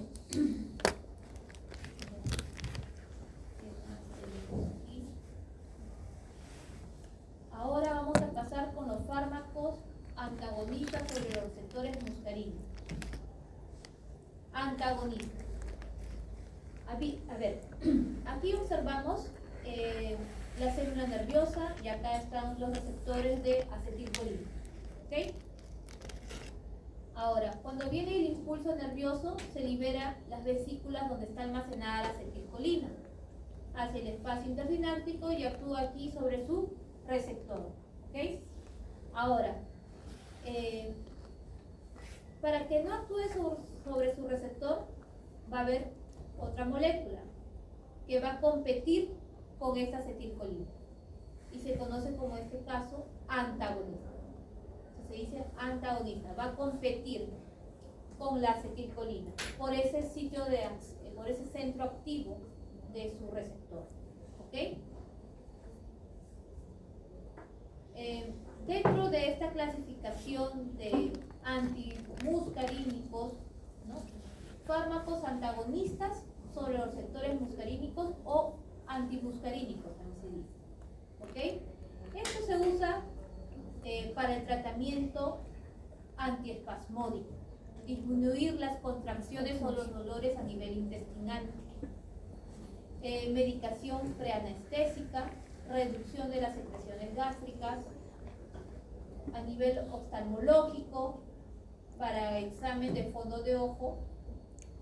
Ahora vamos a pasar con los fármacos antagonistas sobre los receptores muscarínicos. Antagonistas. A ver, aquí observamos la célula nerviosa y acá están los receptores de acetilcolina. ¿Ok? Ahora, cuando viene el impulso nervioso, se libera las vesículas donde está almacenada la acetilcolina hacia el espacio intersináptico y actúa aquí sobre su receptor. ¿Ok? Ahora, para que no actúe sobre su receptor, va a haber otra molécula que va a competir con esta acetilcolina y se conoce como en este caso antagonista. Se dice antagonista, va a competir con la acetilcolina por ese sitio por ese centro activo de su receptor. ¿Ok? Dentro de esta clasificación de antimuscarínicos, ¿no? Fármacos antagonistas sobre los receptores muscarínicos o antimuscarínicos, también se dice. ¿Ok? Esto se usa para el tratamiento antiespasmódico, disminuir las contracciones o los dolores a nivel intestinal, medicación preanestésica, reducción de las secreciones gástricas, a nivel oftalmológico, para examen de fondo de ojo.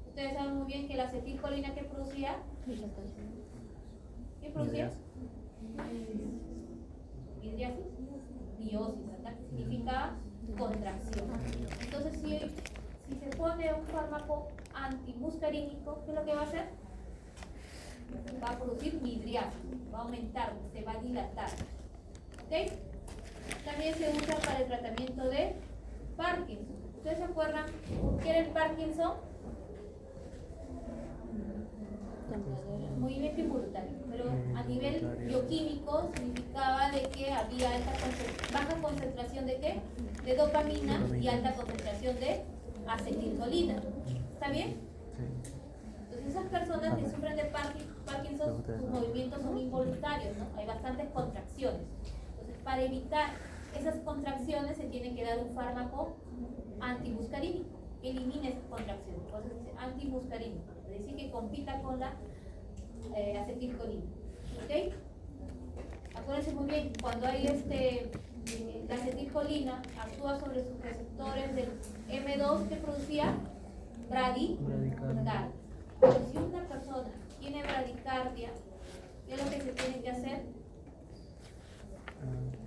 Ustedes saben muy bien que la acetilcolina que producía, ¿qué producía? Midriasis, miosis, ¿verdad? Que significa contracción. Entonces, si se pone un fármaco antimuscarínico, ¿qué es lo que va a hacer? Va a producir midriasis, va a aumentar, se va a dilatar. ¿Ok? También se usa para el tratamiento de Parkinson. ¿Ustedes se acuerdan qué era el Parkinson? Movimiento involuntario, pero a nivel bioquímico significaba de que había baja concentración de ¿qué? De dopamina y alta concentración de acetilcolina. ¿Está bien? Entonces esas personas que sufren de Parkinson, sus movimientos son involuntarios, ¿no? Hay bastantes contracciones. Entonces, para evitar esas contracciones se tiene que dar un fármaco antimuscarínico que elimine esas contracciones. Entonces, antimuscarínico, es decir, que compita con la acetilcolina. ¿Ok? Acuérdense muy bien, cuando hay la acetilcolina actúa sobre sus receptores del M2 que producía bradicardia. Pero si una persona tiene bradicardia, ¿qué es lo que se tiene que hacer?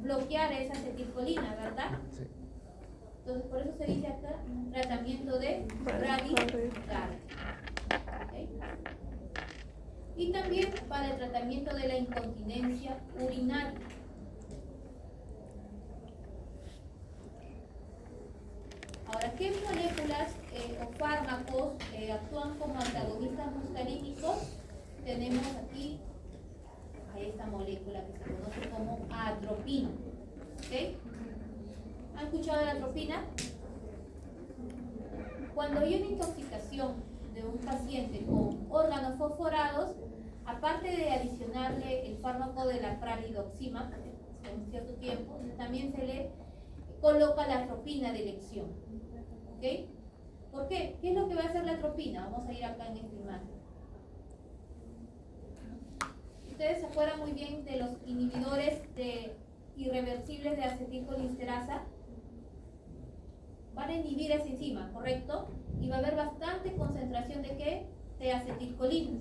Bloquear esa acetilcolina, ¿verdad? Sí. Entonces, por eso se dice acá tratamiento de bradicardia. ¿Okay? Y también para el tratamiento de la incontinencia urinaria. Ahora, ¿qué moléculas o fármacos actúan como antagonistas muscarínicos? Tenemos aquí a esta molécula que se conoce como atropina. ¿Okay? ¿Han escuchado de la atropina? Cuando hay una intoxicación de un paciente con órganos fosforados, aparte de adicionarle el fármaco de la pralidoxima, con cierto tiempo, también se le coloca la atropina de elección. ¿Ok? ¿Por qué? ¿Qué es lo que va a hacer la atropina? Vamos a ir acá en esta imagen. Ustedes se acuerdan muy bien de los inhibidores irreversibles de acetilcolinsterasa. Van a inhibir esa enzima, ¿correcto? Y va a haber bastante concentración de ¿qué? De acetilcolina.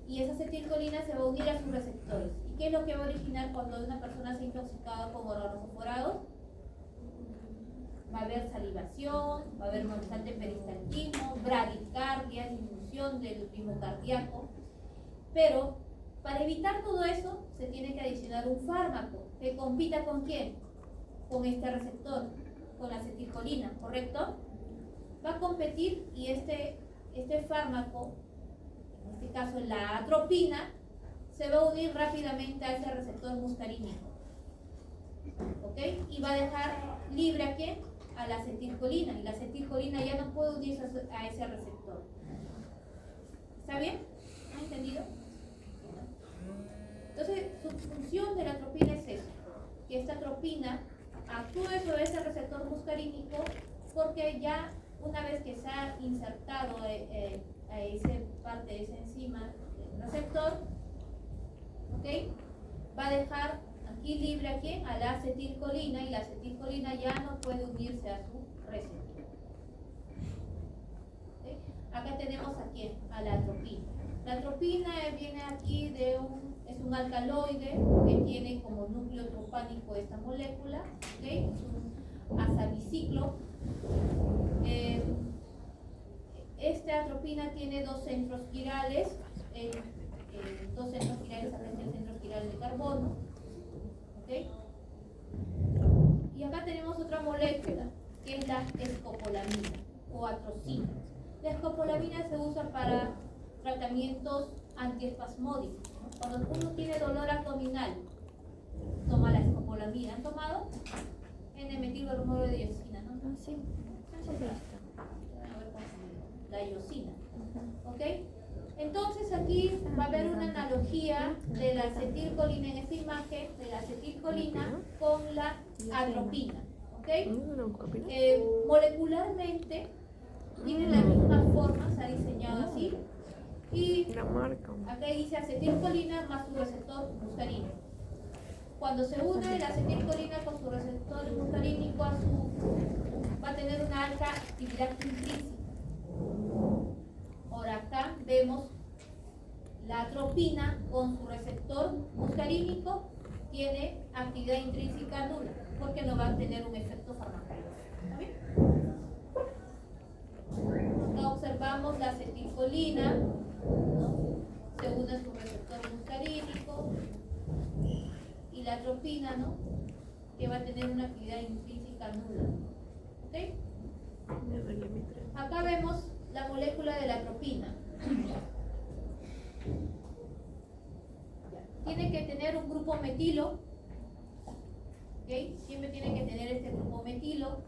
Y esa acetilcolina se va a unir a sus receptores. ¿Y qué es lo que va a originar cuando una persona se ha intoxicado con órganos fosforados? Va a haber salivación, va a haber bastante peristaltismo, bradicardia, disminución del ritmo cardíaco. Pero para evitar todo eso, se tiene que adicionar un fármaco que compita ¿con quién? Con este receptor, con la acetilcolina, ¿correcto? Va a competir y este fármaco, en este caso la atropina, se va a unir rápidamente a ese receptor muscarínico. ¿Ok? Y va a dejar libre ¿a quién? A la acetilcolina. Y la acetilcolina ya no puede unirse a ese receptor. ¿Está bien? ¿Han entendido? Entonces, su función de la atropina es eso, que esta atropina actúe sobre ese receptor muscarínico porque ya una vez que se ha insertado a esa parte de esa enzima del receptor, ¿okay? Va a dejar aquí libre ¿a quién? A la acetilcolina, y la acetilcolina ya no puede unirse a su receptor. ¿Okay? Acá tenemos ¿a quién? A la atropina. La atropina viene aquí es un alcaloide que tiene como núcleo tropánico esta molécula, ¿okay? Es un azabiciclo. Esta atropina tiene dos centros quirales, acá está el centro quiral de carbono, ¿okay? Y acá tenemos otra molécula que es la escopolamina o atrocina. La escopolamina se usa para tratamientos antiespasmódicos, ¿no? Cuando uno tiene dolor abdominal, toma la escopolamina. ¿Han tomado? N-metilbromuro de iosina, ¿no? Ah, sí. La iosina. ¿Ok? Entonces aquí va a haber una analogía de la acetilcolina en esta imagen, de la acetilcolina con la atropina. ¿Ok? Molecularmente tiene la misma forma, se ha diseñado así. Y acá dice acetilcolina más su receptor muscarino. Cuando se une la acetilcolina con su receptor muscarínico va a tener una alta actividad intrínseca. Ahora acá vemos la atropina con su receptor muscarínico tiene actividad intrínseca nula porque no va a tener un efecto farmacológico. ¿Está bien? Acá observamos la acetilcolina, ¿no? Se une a su receptor muscarínico, y la atropina, ¿no? Que va a tener una actividad intrínseca nula. ¿Ok? Acá vemos la molécula de la atropina. Tiene que tener un grupo metilo. ¿Okay? Siempre tiene que tener este grupo metilo.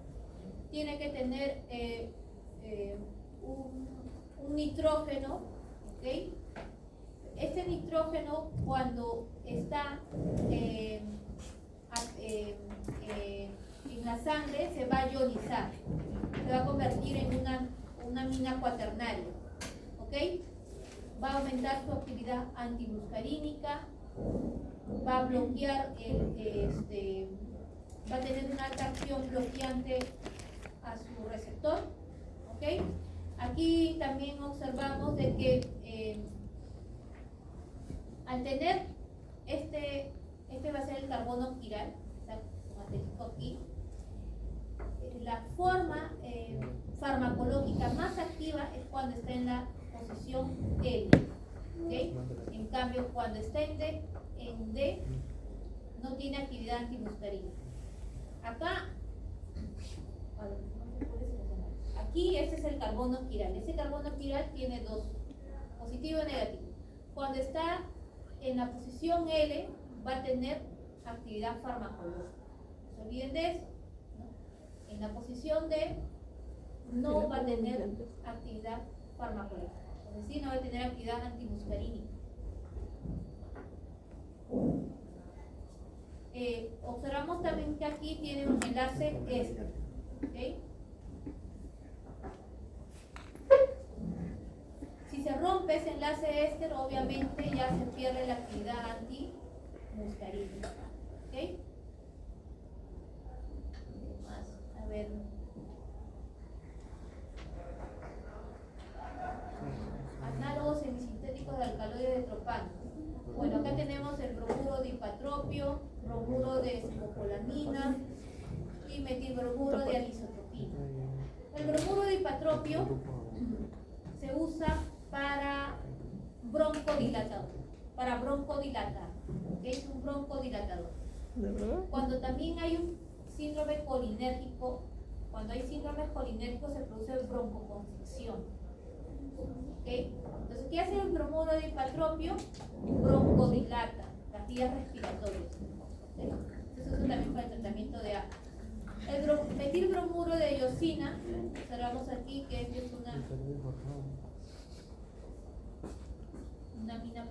Tiene que tener un nitrógeno. ¿Okay? Este nitrógeno, cuando está en la sangre, se va a ionizar, se va a convertir en una amina cuaternaria. ¿Ok? Va a aumentar su actividad antimuscarínica, va a bloquear va a tener una alta acción bloqueante a su receptor. ¿Ok? Aquí también observamos de que al tener este va a ser el carbono quiral, está como asterisco aquí, la forma farmacológica más activa es cuando está en la posición L. ¿Okay? En cambio, cuando está en D, no tiene actividad antimuscarínica. Acá, aquí este es el carbono quiral. Ese carbono quiral tiene dos, positivo y negativo. Cuando está en la posición L, va a tener actividad farmacológica. No se olviden de eso, ¿no? En la posición D, no va a tener actividad farmacológica. Es decir, no va a tener actividad antimuscarínica. Observamos también que aquí tiene un enlace éster. ¿Okay? Si se rompe ese enlace éster, obviamente ya se pierde la actividad antimuscarínica. ¿Okay? A ver. Análogos semisintéticos de alcaloides de tropano. Bueno, acá tenemos el bromuro de hipatropio, bromuro de cibocolamina y metilbromuro de anisotropina. El bromuro de hipatropio se usa para broncodilatador, que es un broncodilatador. Cuando también hay un síndrome colinérgico, cuando hay síndromes colinérgicos se produce broncoconstricción. ¿Okay? Entonces, ¿qué hace el bromuro de hipatropio? Broncodilata las vías respiratorias. ¿Okay? Eso es también para el tratamiento de asma. El metilbromuro de iosina, observamos aquí que es una amina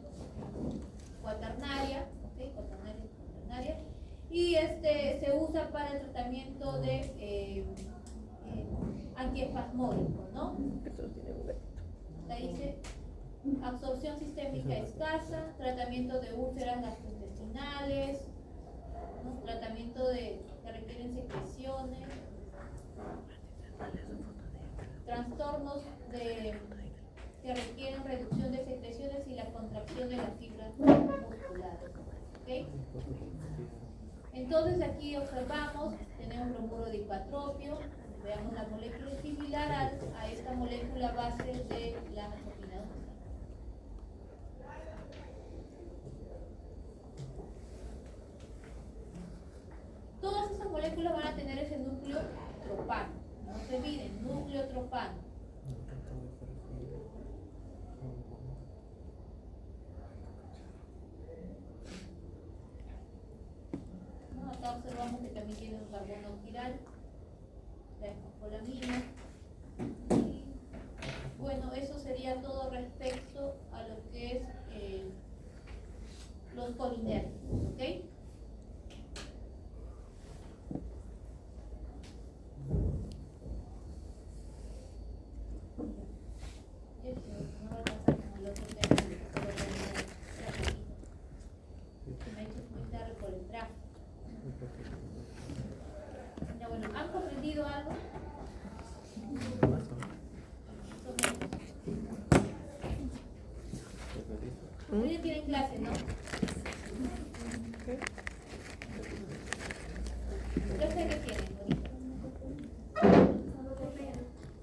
cuaternaria, ¿okay? Cuaternaria, y se usa para el tratamiento de antiespasmódico, ¿no? Ahí dice absorción sistémica escasa, tratamiento de úlceras gastrointestinales, ¿no? Tratamiento que requieren secreciones, trastornos que requieren reducción de secreciones y la contracción de las fibras musculares. ¿Okay? Entonces aquí observamos, tenemos bromuro de hipatropio, veamos la molécula similar a esta molécula base de la atropina. Todas estas moléculas van a tener ese núcleo tropano. No se olviden, núcleo tropano. ¿No? Acá observamos que también tiene un carbono quiral, la escopolamina. Y bueno, eso sería todo respecto a lo que es los colinérgicos, ¿ok? ¿Han comprendido algo? Hoy tienen clase, ¿no?